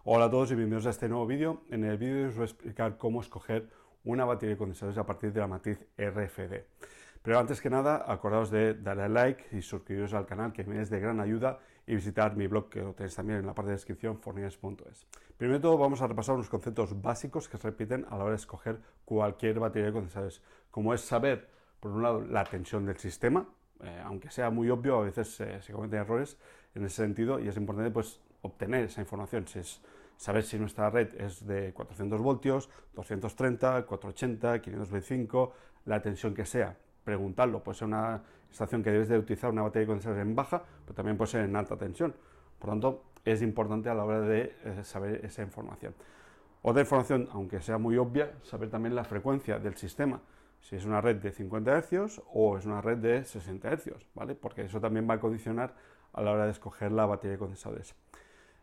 Hola a todos y bienvenidos a este nuevo vídeo. En el vídeo os voy a explicar cómo escoger una batería de condensadores a partir de la matriz RFD. Pero antes que nada, acordaos de darle a like y suscribiros al canal, que me es de gran ayuda, y visitar mi blog, que lo tenéis también en la parte de descripción, forniers.es. Primero de todo, vamos a repasar unos conceptos básicos que se repiten a la hora de escoger cualquier batería de condensadores, como es saber, por un lado, la tensión del sistema. Aunque sea muy obvio, a veces se cometen errores en ese sentido y es importante pues obtener esa información, saber si nuestra red es de 400 voltios, 230, 480, 525, la tensión que sea, preguntarlo. Puede ser una estación que debes de utilizar una batería de condensadores en baja, pero también puede ser en alta tensión. Por lo tanto, es importante a la hora de saber esa información. Otra información, aunque sea muy obvia, saber también la frecuencia del sistema. Si es una red de 50 Hz o es una red de 60 Hz, ¿vale? Porque eso también va a condicionar a la hora de escoger la batería de condensadores.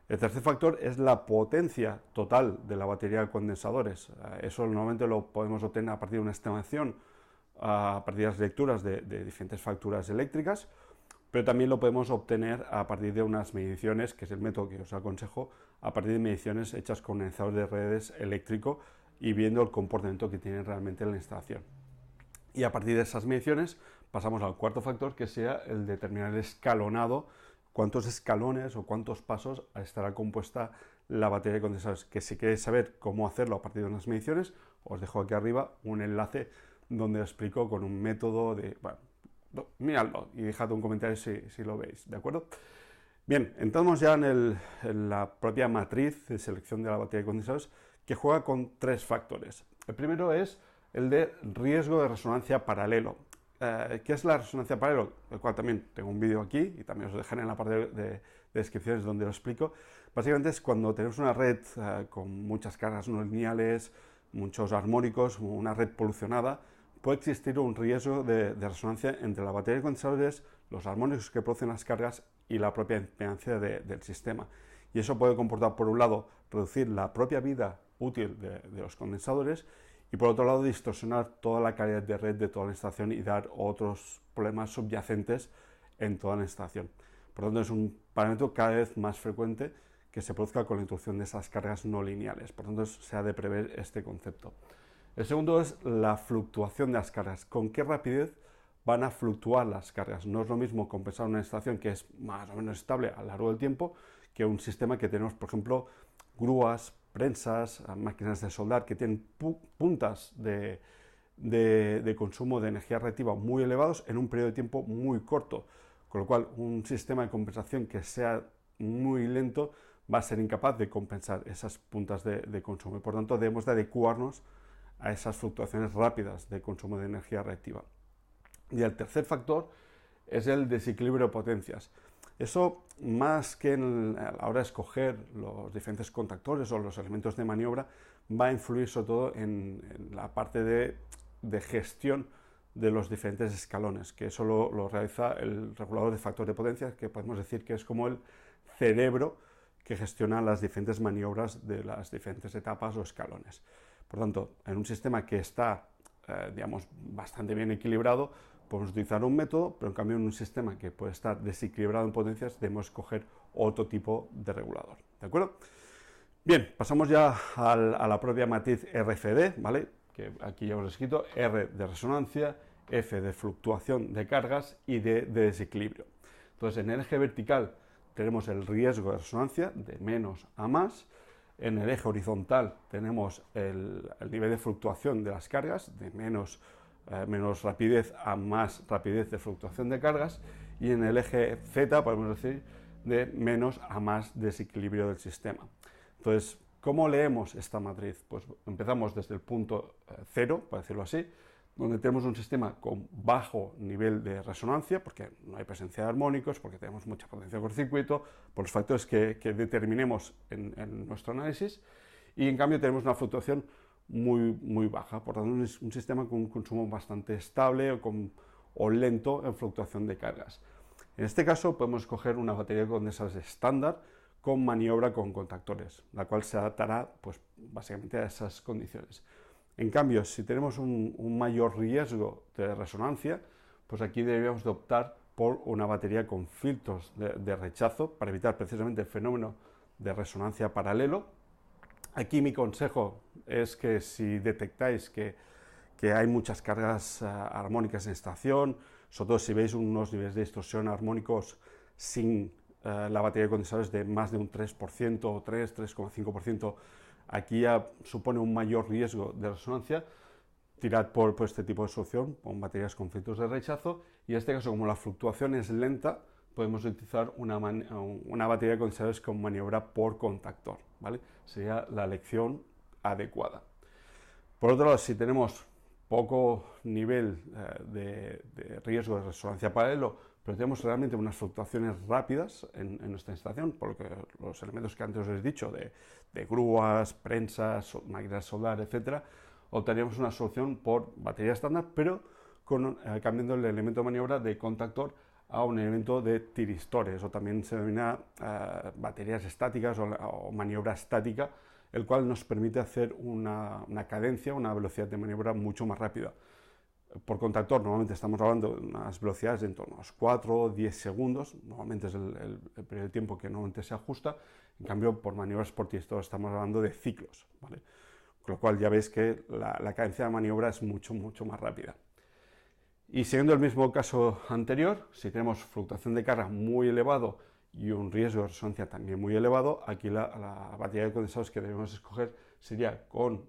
El tercer factor es la potencia total de la batería de condensadores. Eso normalmente lo podemos obtener a partir de una estimación, a partir de las lecturas de diferentes facturas eléctricas, pero también lo podemos obtener a partir de unas mediciones, que es el método que os aconsejo, a partir de mediciones hechas con condensador de redes eléctrico y viendo el comportamiento que tiene realmente la instalación. Y a partir de esas mediciones pasamos al cuarto factor, que sea el determinar el escalonado, cuántos escalones o cuántos pasos estará compuesta la batería de condensadores, que si queréis saber cómo hacerlo a partir de unas mediciones, os dejo aquí arriba un enlace donde os explico con un método de... Bueno, miradlo y dejad un comentario si lo veis, ¿de acuerdo? Bien, entramos ya en la propia matriz de selección de la batería de condensadores, que juega con tres factores. El primero es el de riesgo de resonancia paralelo. ¿Qué es la resonancia paralelo? El cual también tengo un vídeo aquí y también os dejaré en la parte de descripciones donde lo explico. Básicamente es cuando tenemos una red con muchas cargas no lineales, muchos armónicos, una red polucionada, puede existir un riesgo de resonancia entre la batería de condensadores, los armónicos que producen las cargas y la propia impedancia del sistema. Y eso puede comportar, por un lado, reducir la propia vida útil de los condensadores y, por otro lado, distorsionar toda la calidad de red de toda la instalación y dar otros problemas subyacentes en toda la instalación. Por lo tanto, es un parámetro cada vez más frecuente que se produzca con la introducción de esas cargas no lineales. Por lo tanto, se ha de prever este concepto. El segundo es la fluctuación de las cargas. ¿Con qué rapidez van a fluctuar las cargas? No es lo mismo compensar una instalación que es más o menos estable a lo largo del tiempo que un sistema que tenemos, por ejemplo, grúas, prensas, máquinas de soldar que tienen puntas de consumo de energía reactiva muy elevados en un periodo de tiempo muy corto, con lo cual un sistema de compensación que sea muy lento va a ser incapaz de compensar esas puntas de consumo y, por tanto, debemos de adecuarnos a esas fluctuaciones rápidas de consumo de energía reactiva. Y el tercer factor es el desequilibrio de potencias. Eso, más que a la hora de escoger los diferentes contactores o los elementos de maniobra, va a influir sobre todo en la parte de gestión de los diferentes escalones, que eso lo realiza el regulador de factor de potencia, que podemos decir que es como el cerebro que gestiona las diferentes maniobras de las diferentes etapas o escalones. Por tanto, en un sistema que está, digamos, bastante bien equilibrado, podemos utilizar un método, pero en cambio en un sistema que puede estar desequilibrado en potencias, debemos escoger otro tipo de regulador. ¿De acuerdo? Bien, pasamos ya a la propia matriz RFD, ¿vale? Que aquí ya os he escrito, R de resonancia, F de fluctuación de cargas y D de desequilibrio. Entonces, en el eje vertical tenemos el riesgo de resonancia de menos a más. En el eje horizontal tenemos el nivel de fluctuación de las cargas de menos rapidez a más rapidez de fluctuación de cargas, y en el eje Z podemos decir de menos a más desequilibrio del sistema. Entonces, ¿cómo leemos esta matriz? Pues empezamos desde el punto 0, por decirlo así, donde tenemos un sistema con bajo nivel de resonancia, porque no hay presencia de armónicos, porque tenemos mucha potencia de cortocircuito, por los factores que determinemos en nuestro análisis, y en cambio tenemos una fluctuación muy baja, por tanto es un sistema con un consumo bastante estable o lento en fluctuación de cargas. En este caso podemos escoger una batería de condensadores estándar con maniobra con contactores, la cual se adaptará pues, básicamente a esas condiciones. En cambio, si tenemos un mayor riesgo de resonancia, pues aquí deberíamos de optar por una batería con filtros de rechazo para evitar precisamente el fenómeno de resonancia paralelo. Aquí mi consejo es que si detectáis que hay muchas cargas armónicas en estación, sobre todo si veis unos niveles de distorsión armónicos sin la batería de condensadores de más de un 3% o 3,5%, aquí ya supone un mayor riesgo de resonancia. Tirad por este tipo de solución, con baterías con filtros de rechazo, y en este caso, como la fluctuación es lenta, podemos utilizar una batería de condensadores con maniobra por contactor, ¿vale? Sería la elección adecuada. Por otro lado, si tenemos poco nivel de riesgo de resonancia paralelo, pero tenemos realmente unas fluctuaciones rápidas en nuestra instalación, por lo que los elementos que antes os he dicho, de grúas, prensas, máquinas de soldar, etcétera, obtendríamos una solución por batería estándar, pero cambiando el elemento de maniobra de contactor a un elemento de tiristores, o también se denomina baterías estáticas o maniobra estática, el cual nos permite hacer una cadencia, una velocidad de maniobra mucho más rápida. Por contactor normalmente estamos hablando de unas velocidades de en torno a los 4 o 10 segundos, normalmente es el periodo de tiempo que normalmente se ajusta. En cambio, por maniobras por tiristor estamos hablando de ciclos, ¿vale? Con lo cual ya veis que la cadencia de maniobra es mucho más rápida. Y siguiendo el mismo caso anterior, si tenemos fluctuación de carga muy elevado y un riesgo de resonancia también muy elevado, aquí la batería de condensadores que debemos escoger sería con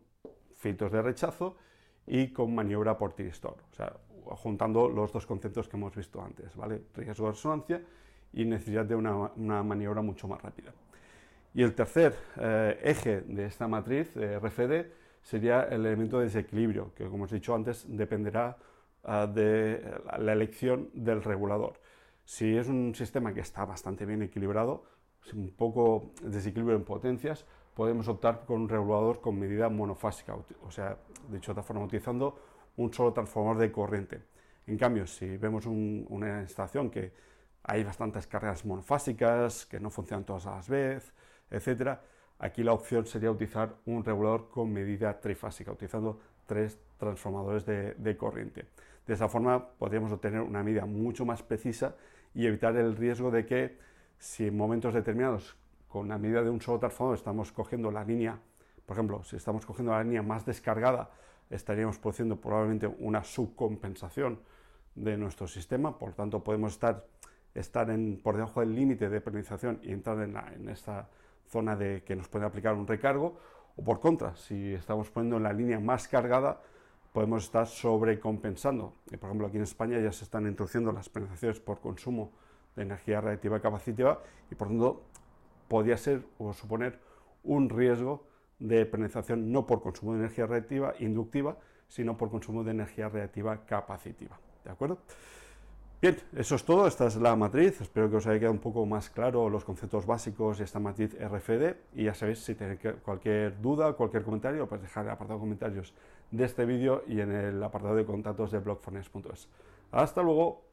filtros de rechazo y con maniobra por tiristor, o sea, juntando los dos conceptos que hemos visto antes, ¿vale? Riesgo de resonancia y necesidad de una maniobra mucho más rápida. Y el tercer eje de esta matriz RFD sería el elemento de desequilibrio, que como os he dicho antes dependerá de la elección del regulador. Si es un sistema que está bastante bien equilibrado, un poco desequilibrio en potencias, podemos optar por un regulador con medida monofásica, o sea, dicho de otra forma, utilizando un solo transformador de corriente. En cambio, si vemos una instalación que hay bastantes cargas monofásicas, que no funcionan todas a la vez, etc., aquí la opción sería utilizar un regulador con medida trifásica, utilizando 3 transformadores de corriente. De esa forma podríamos obtener una medida mucho más precisa y evitar el riesgo de que si en momentos determinados con la medida de un solo transformador estamos cogiendo la línea, por ejemplo, si estamos cogiendo la línea más descargada, estaríamos produciendo probablemente una subcompensación de nuestro sistema, por lo tanto podemos estar por debajo del límite de penalización y entrar en esta zona de que nos puede aplicar un recargo, o por contra, si estamos poniendo la línea más cargada, podemos estar sobrecompensando. Por ejemplo, aquí en España ya se están introduciendo las penalizaciones por consumo de energía reactiva y capacitiva, y por tanto podría ser o suponer un riesgo de penalización no por consumo de energía reactiva inductiva, sino por consumo de energía reactiva capacitiva. ¿De acuerdo? Bien, eso es todo. Esta es la matriz. Espero que os haya quedado un poco más claro los conceptos básicos de esta matriz RFD. Y ya sabéis, si tenéis cualquier duda, cualquier comentario, podéis dejar en el apartado de comentarios de este vídeo y en el apartado de contactos de blogfornes.es. Hasta luego.